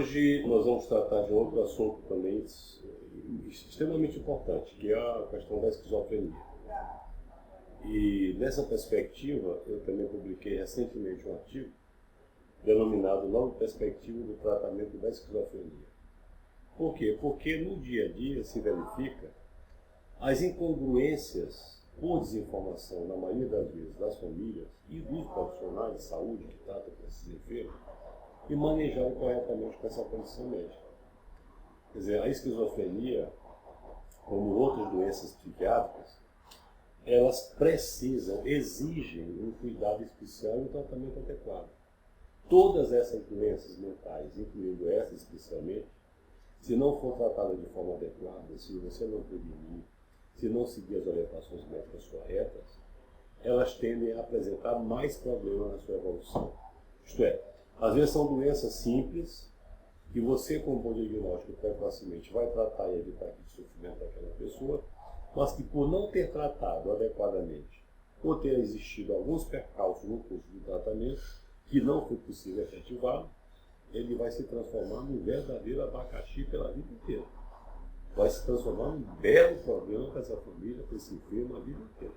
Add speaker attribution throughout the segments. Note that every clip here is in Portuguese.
Speaker 1: Hoje nós vamos tratar de outro assunto também extremamente importante, que é a questão da esquizofrenia. E nessa perspectiva, eu também publiquei recentemente um artigo denominado Nova Perspectiva do Tratamento da Esquizofrenia. Por quê? Porque no dia a dia se verifica as incongruências por desinformação, na maioria das vezes, das famílias e dos profissionais de saúde que tratam com esses enfermos, e manejarem corretamente com essa condição médica. Quer dizer, a esquizofrenia, como outras doenças psiquiátricas, elas precisam, exigem um cuidado especial e um tratamento adequado. Todas essas doenças mentais, incluindo essa especialmente, se não for tratada de forma adequada, se você não prevenir, se não seguir as orientações médicas corretas, elas tendem a apresentar mais problemas na sua evolução. Isto é, às vezes são doenças simples, que você, com um bom diagnóstico precocemente, vai tratar e evitar aquele sofrimento daquela pessoa, mas que por não ter tratado adequadamente, ou ter existido alguns percalços no curso do tratamento, que não foi possível efetivá-lo, ele vai se transformar num verdadeiro abacaxi pela vida inteira. Vai se transformar num belo problema para essa família, para esse enfermo, a vida inteira.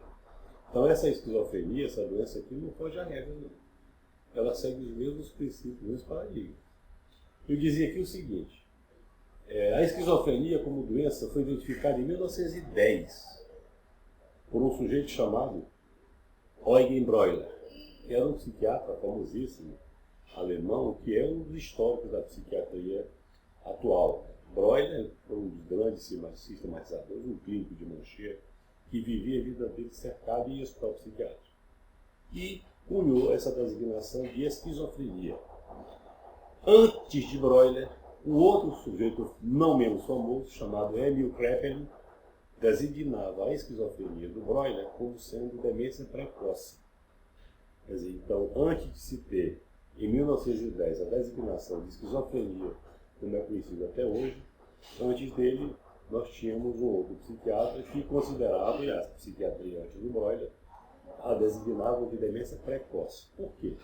Speaker 1: Então essa esquizofrenia, essa doença aqui, não foge à regra, não. Ela segue os mesmos princípios, os mesmos paradigmas. Eu dizia aqui o seguinte, a esquizofrenia como doença foi identificada em 1910 por um sujeito chamado Eugen Breuer, que era um psiquiatra famosíssimo, alemão, que é um dos históricos da psiquiatria atual. Breuer foi um dos grandes sistematizadores, um clínico de Manchester, que vivia a vida dele cercado em hospital psiquiátrico. E cunhou essa designação de esquizofrenia. Antes de Breuer, um outro sujeito não menos famoso, chamado Emil Kraepelin, designava a esquizofrenia do Breuer como sendo demência precoce. Quer dizer, então, antes de se ter, em 1910, a designação de esquizofrenia, como é conhecido até hoje, antes dele, nós tínhamos um outro psiquiatra que considerava, e a psiquiatria antes do Breuer, a designavam de demência precoce. Por quê?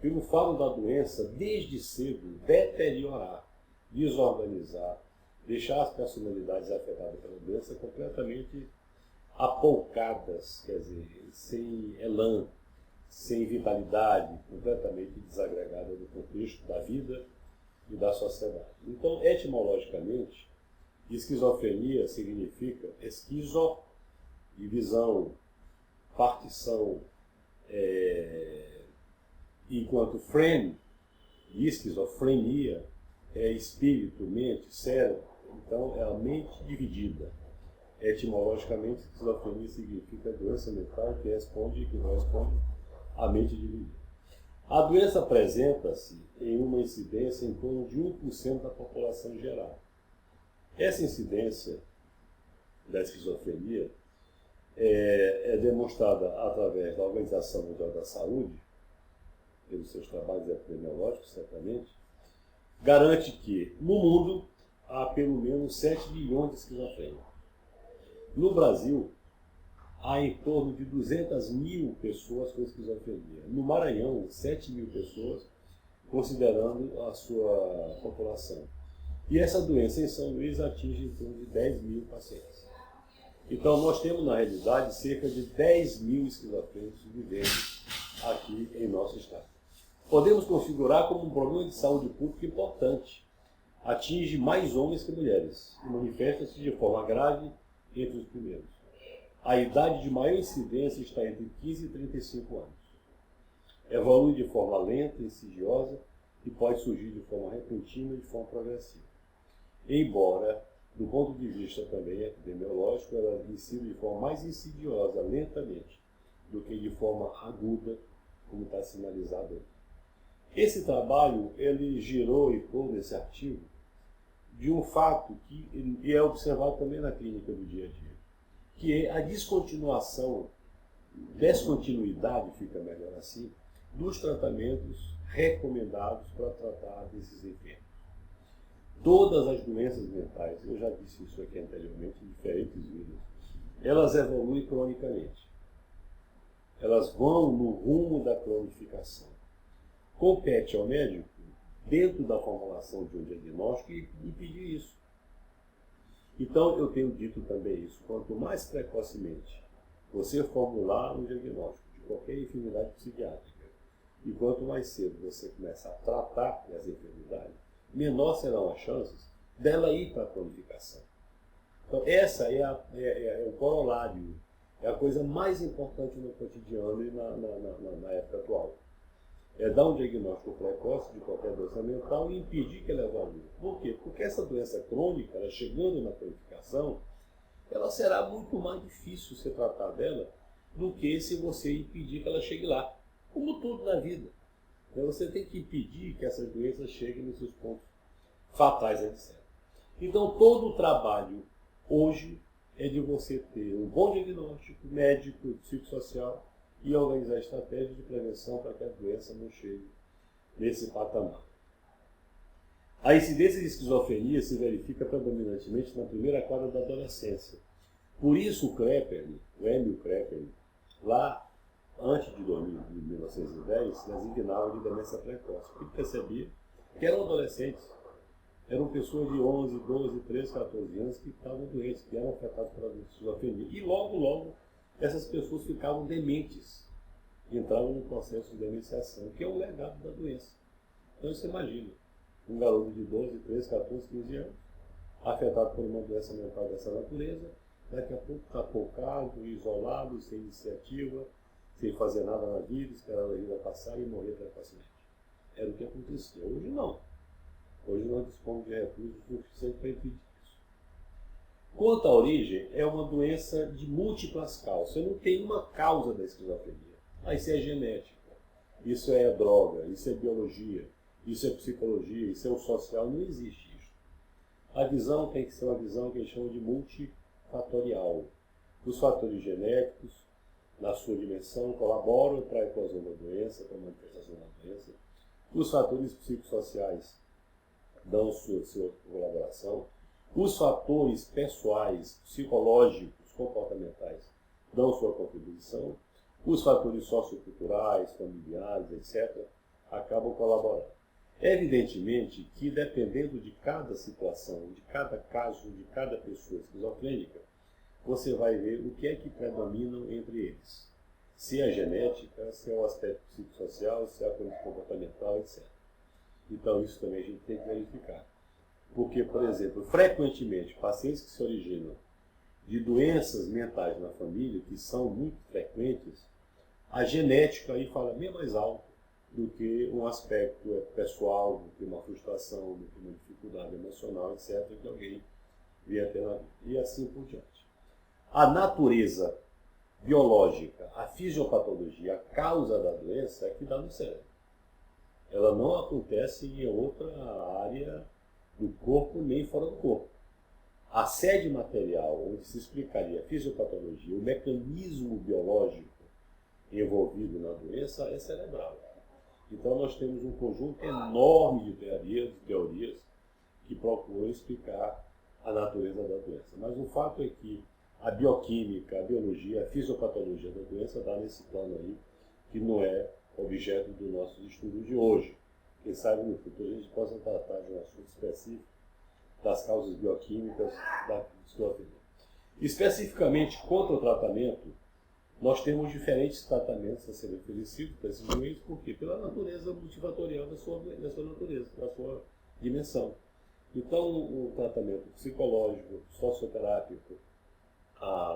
Speaker 1: Pelo fato da doença, desde cedo, deteriorar, desorganizar, deixar as personalidades afetadas pela doença completamente apoucadas, quer dizer, sem elan, sem vitalidade, completamente desagregada do contexto da vida e da sociedade. Então, etimologicamente, esquizofrenia significa esquizo, divisão, partição, enquanto frene, esquizofrenia, é espírito, mente, cérebro, então é a mente dividida. Etimologicamente, esquizofrenia significa doença mental que corresponde à mente dividida. A doença apresenta-se em uma incidência em torno de 1% da população geral. Essa incidência da esquizofrenia é demonstrada através da Organização Mundial da Saúde, pelos seus trabalhos epidemiológicos, certamente, garante que, no mundo, há pelo menos 7 milhões de esquizofrênicos. No Brasil, há em torno de 200 mil pessoas com esquizofrenia. No Maranhão, 7 mil pessoas, considerando a sua população. E essa doença em São Luís atinge em torno de 10 mil pacientes. Então, nós temos, na realidade, cerca de 10 mil esquizofrênicos vivendo aqui em nosso estado. Podemos configurar como um problema de saúde pública importante. Atinge mais homens que mulheres e manifesta-se de forma grave entre os primeiros. A idade de maior incidência está entre 15 e 35 anos. Evolui de forma lenta, insidiosa e pode surgir de forma repentina e de forma progressiva. Embora, do ponto de vista também epidemiológico, ela incide de forma mais insidiosa, lentamente, do que de forma aguda, como está sinalizado aí. Esse trabalho, ele girou e pôs nesse artigo de um fato que é observado também na clínica do dia a dia, que é a descontinuidade, fica melhor assim, dos tratamentos recomendados para tratar desses enfermos. Todas as doenças mentais, eu já disse isso aqui anteriormente, em diferentes vídeos, elas evoluem cronicamente. Elas vão no rumo da cronificação. Compete ao médico dentro da formulação de um diagnóstico e impedir isso. Então, eu tenho dito também isso, quanto mais precocemente você formular um diagnóstico de qualquer enfermidade psiquiátrica, e quanto mais cedo você começa a tratar essa enfermidade, menor serão as chances dela ir para a cronificação. Então, essa é o corolário, é a coisa mais importante no cotidiano e na época atual. É dar um diagnóstico precoce de qualquer doença mental e impedir que ela evolua. Por quê? Porque essa doença crônica, ela chegando na cronificação, ela será muito mais difícil se tratar dela do que se você impedir que ela chegue lá. Como tudo na vida. Então você tem que impedir que essas doenças cheguem nos seus pontos fatais, etc. Então todo o trabalho hoje é de você ter um bom diagnóstico médico, psicossocial e organizar estratégias de prevenção para que a doença não chegue nesse patamar. A incidência de esquizofrenia se verifica predominantemente na primeira quadra da adolescência. Por isso o Emil Krepper, lá antes de 1910, designava de demência precoce, porque percebia que eram adolescentes, eram pessoas de 11, 12, 13, 14 anos que estavam doentes, que eram afetadas pela esquizofrenia. E logo, essas pessoas ficavam dementes, entravam no processo de demenciação, que é o legado da doença. Então você imagina, um garoto de 12, 13, 14, 15 anos, afetado por uma doença mental dessa natureza, daqui a pouco está focado, isolado, sem iniciativa, sem fazer nada na vida, esperar a vida passar e morrer precocemente. Era o que acontecia. Hoje não. Hoje nós dispomos de recursos suficientes para impedir isso. Quanto à origem, é uma doença de múltiplas causas. Você não tem uma causa da esquizofrenia. Isso é genética, isso é droga, isso é biologia, isso é psicologia, isso é o social. Não existe isso. A visão tem que ser uma visão que eles chamam de multifatorial. Os fatores genéticos, na sua dimensão, colaboram para a eclosão da doença, para a manifestação da doença. Os fatores psicossociais dão sua colaboração. Os fatores pessoais, psicológicos, comportamentais, dão sua contribuição. Os fatores socioculturais, familiares, etc., acabam colaborando. Evidentemente que, dependendo de cada situação, de cada caso, de cada pessoa esquizofrênica, você vai ver o que é que predominam entre eles. Se é a genética, se é o aspecto psicossocial, se é a coisa comportamental, etc. Então isso também a gente tem que verificar. Porque, por exemplo, frequentemente, pacientes que se originam de doenças mentais na família, que são muito frequentes, a genética aí fala bem mais alto do que um aspecto pessoal, do que uma frustração, do que uma dificuldade emocional, etc., que alguém vier a ter na vida. E assim por diante. A natureza biológica, a fisiopatologia, a causa da doença é que dá no cérebro. Ela não acontece em outra área do corpo nem fora do corpo. A sede material, onde se explicaria a fisiopatologia, o mecanismo biológico envolvido na doença, é cerebral. Então nós temos um conjunto enorme de teorias que procuram explicar a natureza da doença. Mas o fato é que a bioquímica, a biologia, a fisiopatologia da doença dá nesse plano aí, que não é objeto do nosso estudo de hoje. Quem sabe no futuro a gente possa tratar de um assunto específico das causas bioquímicas da esquizofrenia. Especificamente contra o tratamento, nós temos diferentes tratamentos a serem oferecidos para esses doentes, por quê? Pela natureza multifatorial da sua natureza, da sua dimensão. Então, o tratamento psicológico, socioterápico,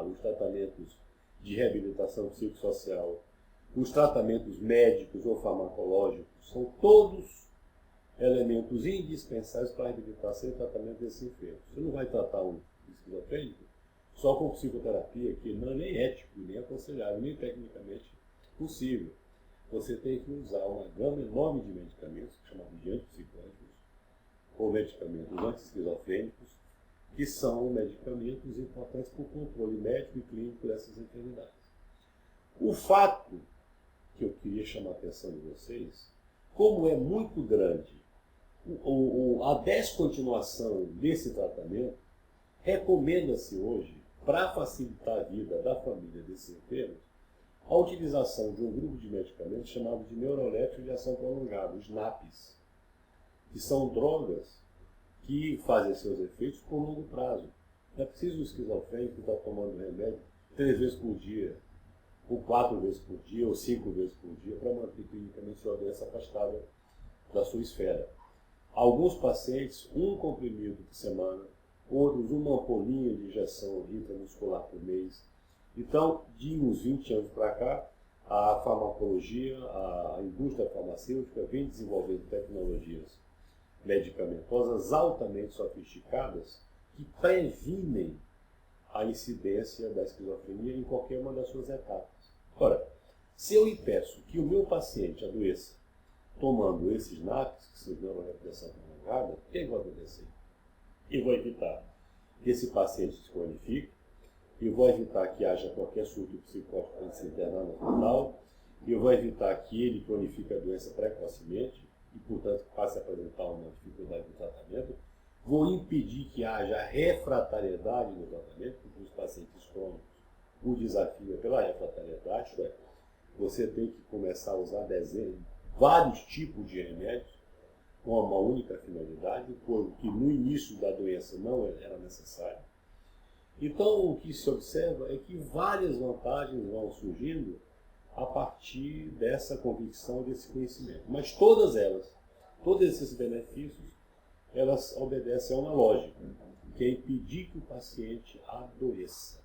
Speaker 1: os tratamentos de reabilitação psicossocial, os tratamentos médicos ou farmacológicos, são todos elementos indispensáveis para a reabilitação e tratamento desse enfermo. Você não vai tratar um esquizofrênico só com psicoterapia, que não é nem ético, nem aconselhável, nem tecnicamente possível. Você tem que usar uma gama enorme de medicamentos, chamados de antipsicóticos, ou medicamentos anti-esquizofrênicos, que são medicamentos importantes para o controle médico e clínico dessas enfermidades. O fato que eu queria chamar a atenção de vocês, como é muito grande a descontinuação desse tratamento, recomenda-se hoje, para facilitar a vida da família desses enfermos, a utilização de um grupo de medicamentos chamado de neuroléticos de ação prolongada, os NAPs. que são drogas que fazem seus efeitos por longo prazo. Não é preciso o esquizofrênico estar tomando remédio 3 vezes por dia, ou 4 vezes por dia, ou 5 vezes por dia, para manter clinicamente sua doença afastada da sua esfera. Alguns pacientes, um comprimido por semana, outros uma ampolinha de injeção intramuscular por mês. Então, de uns 20 anos para cá, a farmacologia, a indústria farmacêutica vem desenvolvendo tecnologias medicamentosas altamente sofisticadas que previnem a incidência da esquizofrenia em qualquer uma das suas etapas. Ora, se eu impeço que o meu paciente adoeça tomando esses NAPs, que são neurorepressão prolongada, o que vai acontecer? Eu vou evitar que esse paciente se cronifique, eu vou evitar que haja qualquer surto psicótico para ele se internar no hospital, eu vou evitar que ele cronifique a doença precocemente e, portanto, passe a apresentar uma dificuldade no tratamento, vou impedir que haja refratariedade no tratamento, porque os pacientes crônicos, o desafio é pela refratariedade, isto é, você tem que começar a usar vários tipos de remédios com uma única finalidade, que no início da doença não era necessário. Então, o que se observa é que várias vantagens vão surgindo a partir dessa convicção, desse conhecimento. Mas todas elas, todos esses benefícios, elas obedecem a uma lógica, que é impedir que o paciente adoeça.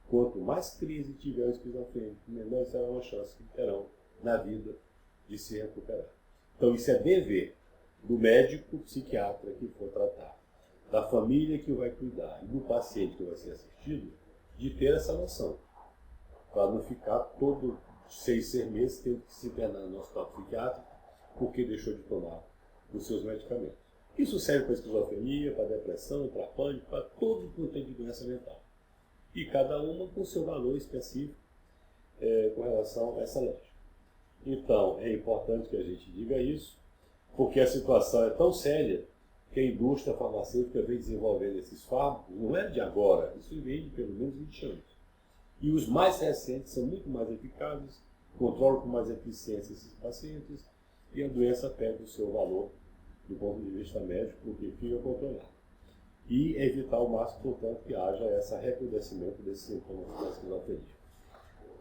Speaker 1: Quanto mais crise tiver o esquizofrênico, menor será a chance que terão na vida de se recuperar. Então, isso é dever do médico psiquiatra que for tratar, da família que vai cuidar e do paciente que vai ser assistido, de ter essa noção, para não ficar todo 6 meses tendo que se internar no hospital psiquiátrico porque deixou de tomar os seus medicamentos. Isso serve para esquizofrenia, para depressão, para pânico, para todo tipo de doença mental. E cada uma com seu valor específico com relação a essa lógica. Então, é importante que a gente diga isso, porque a situação é tão séria que a indústria farmacêutica vem desenvolvendo esses fármacos, não é de agora, isso vem de pelo menos 20 anos. E os mais recentes são muito mais eficazes, controlam com mais eficiência esses pacientes e a doença perde o seu valor do ponto de vista médico, porque fica controlado. E evitar ao máximo, portanto, que haja esse recrudescimento desses sintomas da esquizofrenia.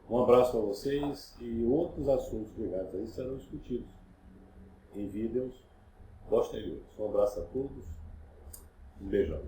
Speaker 1: Um abraço para vocês e outros assuntos ligados a isso serão discutidos em vídeos posteriores. Um abraço a todos, um beijão.